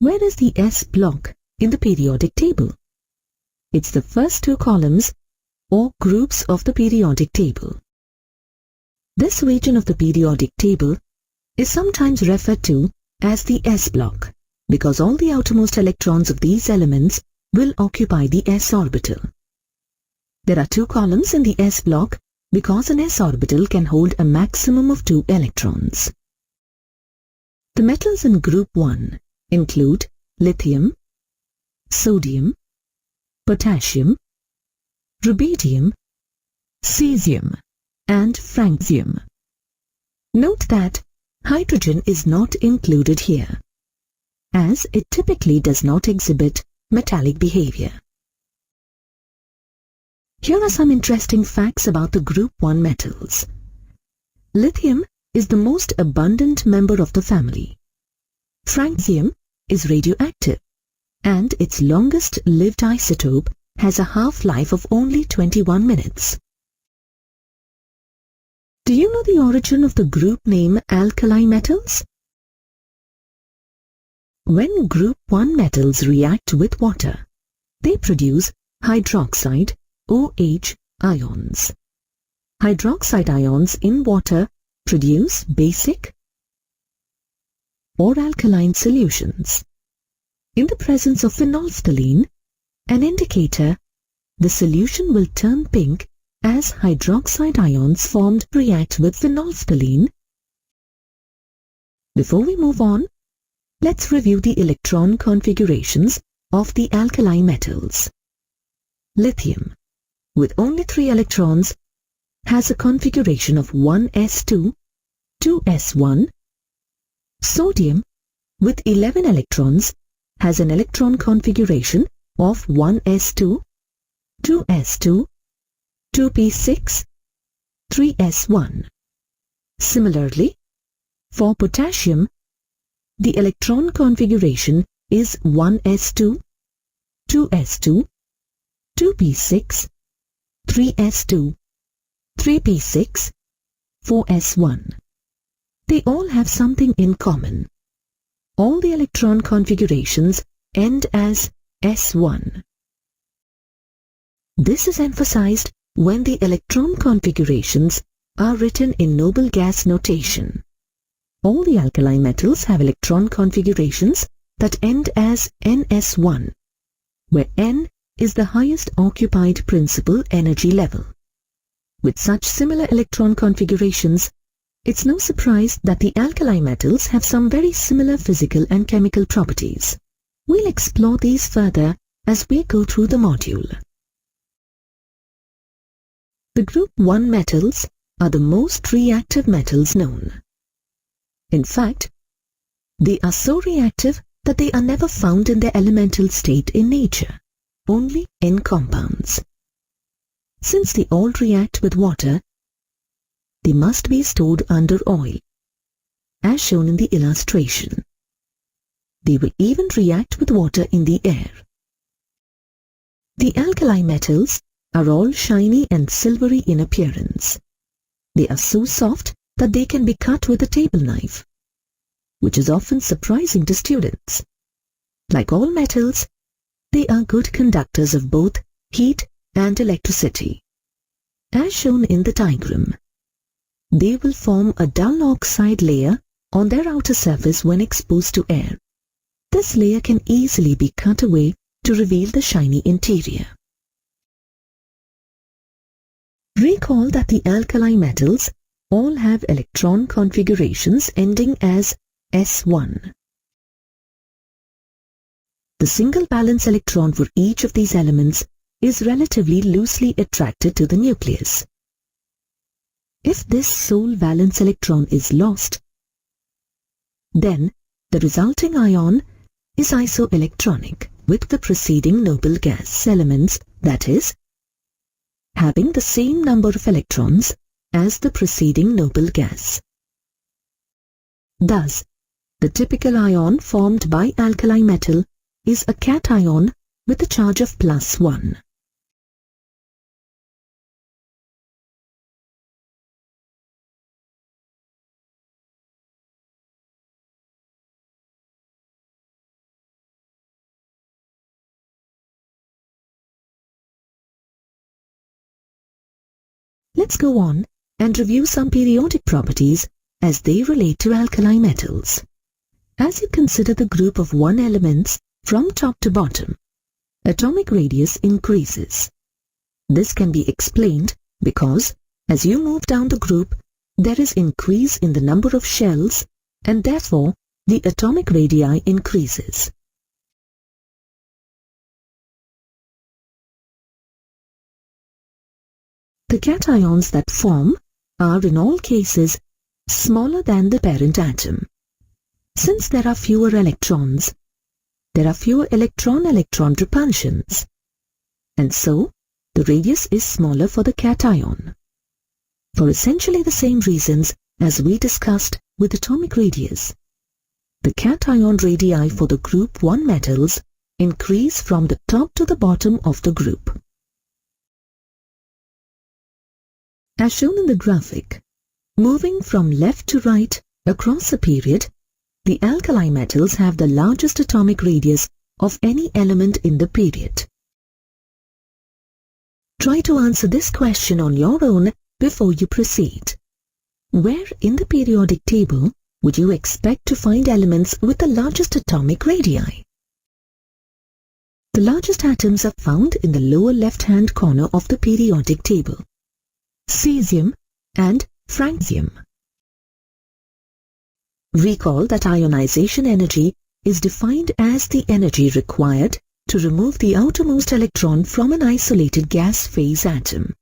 Where is the S block in the periodic table? It's the first two columns or groups of the periodic table. This region of the periodic table is sometimes referred to as the S block because all the outermost electrons of these elements will occupy the S orbital. There are two columns in the S block because an S orbital can hold a maximum of 2 electrons. The metals in group 1 include lithium, sodium, potassium, rubidium, cesium, and francium. Note that hydrogen is not included here, as it typically does not exhibit metallic behavior. Here are some interesting facts about the group 1 metals. Lithium is the most abundant member of the family. Francium is radioactive, and its longest-lived isotope has a half-life of only 21 minutes. Do you know the origin of the group name alkali metals? When group 1 metals react with water, they produce hydroxide OH ions. Hydroxide ions in water produce basic or alkaline solutions. In the presence of phenolphthalein, an indicator, the solution will turn pink as hydroxide ions formed react with phenolphthalein. Before we move on, let's review the electron configurations of the alkali metals. Lithium, with only 3 electrons, has a configuration of 1s2, 2s1. Sodium, with 11 electrons, has an electron configuration of 1s2, 2s2, 2p6, 3s1. Similarly, for potassium, the electron configuration is 1s2, 2s2, 2p6, 3s2, 3p6, 4s1. They all have something in common. All the electron configurations end as s1. This is emphasized when the electron configurations are written in noble gas notation. All the alkali metals have electron configurations that end as ns1, where N is the highest occupied principal energy level. With such similar electron configurations, it's no surprise that the alkali metals have some very similar physical and chemical properties. We'll explore these further as we go through the module. The group 1 metals are the most reactive metals known. In fact, they are so reactive that they are never found in their elemental state in nature, only in compounds. Since they all react with water, they must be stored under oil, as shown in the illustration. They will even react with water in the air. The alkali metals are all shiny and silvery in appearance. They are so soft that they can be cut with a table knife, which is often surprising to students. Like all metals, they are good conductors of both heat and electricity. As shown in the diagram, they will form a dull oxide layer on their outer surface when exposed to air. This layer can easily be cut away to reveal the shiny interior. Recall that the alkali metals all have electron configurations ending as s1. The single valence electron for each of these elements is relatively loosely attracted to the nucleus. If this sole valence electron is lost, then the resulting ion is isoelectronic with the preceding noble gas elements, that is, having the same number of electrons as the preceding noble gas. Thus, the typical ion formed by alkali metal is a cation with a charge of +1. Let's go on and review some periodic properties as they relate to alkali metals. As you consider the group of 1 elements from top to bottom, atomic radius increases. This can be explained because as you move down the group, there is increase in the number of shells and therefore the atomic radii increases. The cations that form are in all cases smaller than the parent atom. Since there are fewer electrons, there are fewer electron-electron repulsions, and so the radius is smaller for the cation. For essentially the same reasons as we discussed with atomic radius, the cation radii for the group 1 metals increase from the top to the bottom of the group. As shown in the graphic, moving from left to right across a period, the alkali metals have the largest atomic radius of any element in the period. Try to answer this question on your own before you proceed. Where in the periodic table would you expect to find elements with the largest atomic radii? The largest atoms are found in the lower left-hand corner of the periodic table: cesium and francium. Recall that ionization energy is defined as the energy required to remove the outermost electron from an isolated gas phase atom.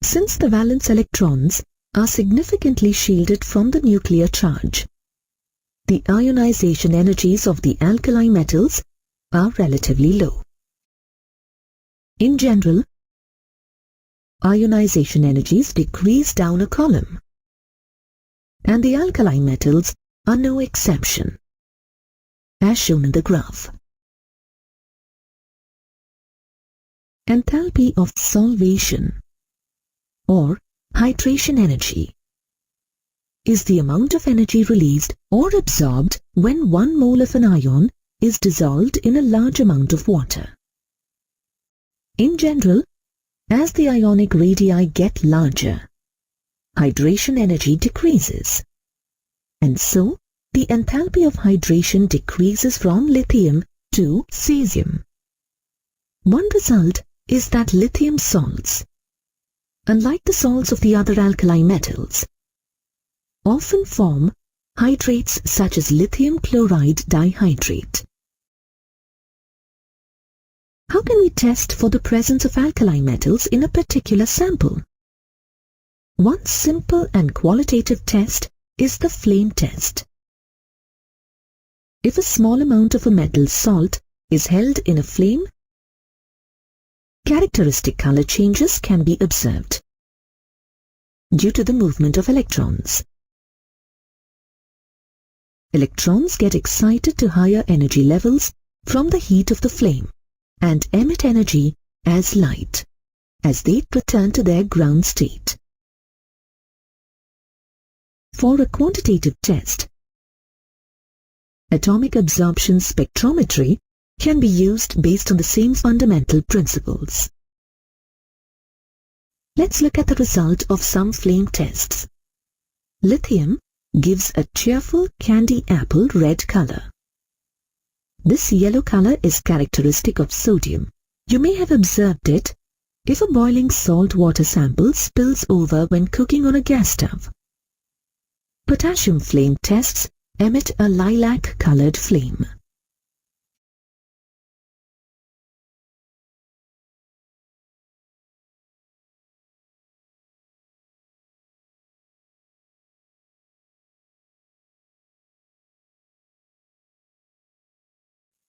Since the valence electrons are significantly shielded from the nuclear charge, the ionization energies of the alkali metals are relatively low. In general, ionization energies decrease down a column, and the alkali metals are no exception, as shown in the graph. Enthalpy of solvation, or hydration energy, is the amount of energy released or absorbed when 1 mole of an ion is dissolved in a large amount of water. In general, as the ionic radii get larger, hydration energy decreases, and so the enthalpy of hydration decreases from lithium to cesium. One result is that lithium salts, unlike the salts of the other alkali metals, often form hydrates such as lithium chloride dihydrate. How can we test for the presence of alkali metals in a particular sample? One simple and qualitative test is the flame test. If a small amount of a metal salt is held in a flame, characteristic color changes can be observed due to the movement of electrons. Electrons get excited to higher energy levels from the heat of the flame and emit energy as light as they return to their ground state. For a quantitative test, atomic absorption spectrometry can be used based on the same fundamental principles. Let's look at the result of some flame tests. Lithium gives a cheerful candy apple red color. This yellow color is characteristic of sodium. You may have observed it if a boiling salt water sample spills over when cooking on a gas stove. Potassium flame tests emit a lilac-colored flame.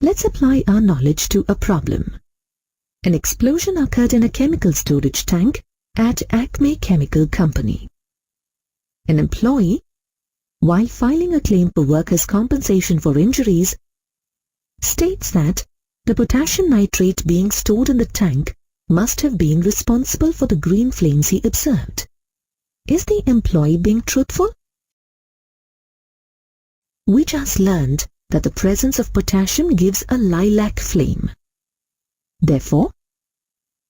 Let's apply our knowledge to a problem. An explosion occurred in a chemical storage tank at Acme Chemical Company. An employee, while filing a claim for workers' compensation for injuries, states that the potassium nitrate being stored in the tank must have been responsible for the green flames he observed. Is the employee being truthful? We just learned that the presence of potassium gives a lilac flame. Therefore,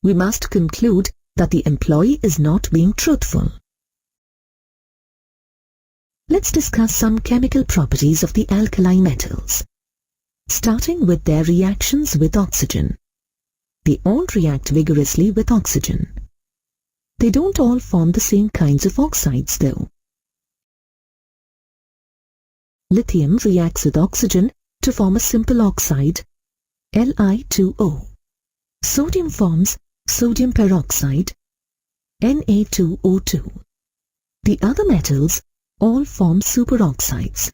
we must conclude that the employee is not being truthful. Let's discuss some chemical properties of the alkali metals, starting with their reactions with oxygen. They all react vigorously with oxygen. They don't all form the same kinds of oxides though. Lithium reacts with oxygen to form a simple oxide, Li2O. Sodium forms sodium peroxide, Na2O2. The other metals all form superoxides,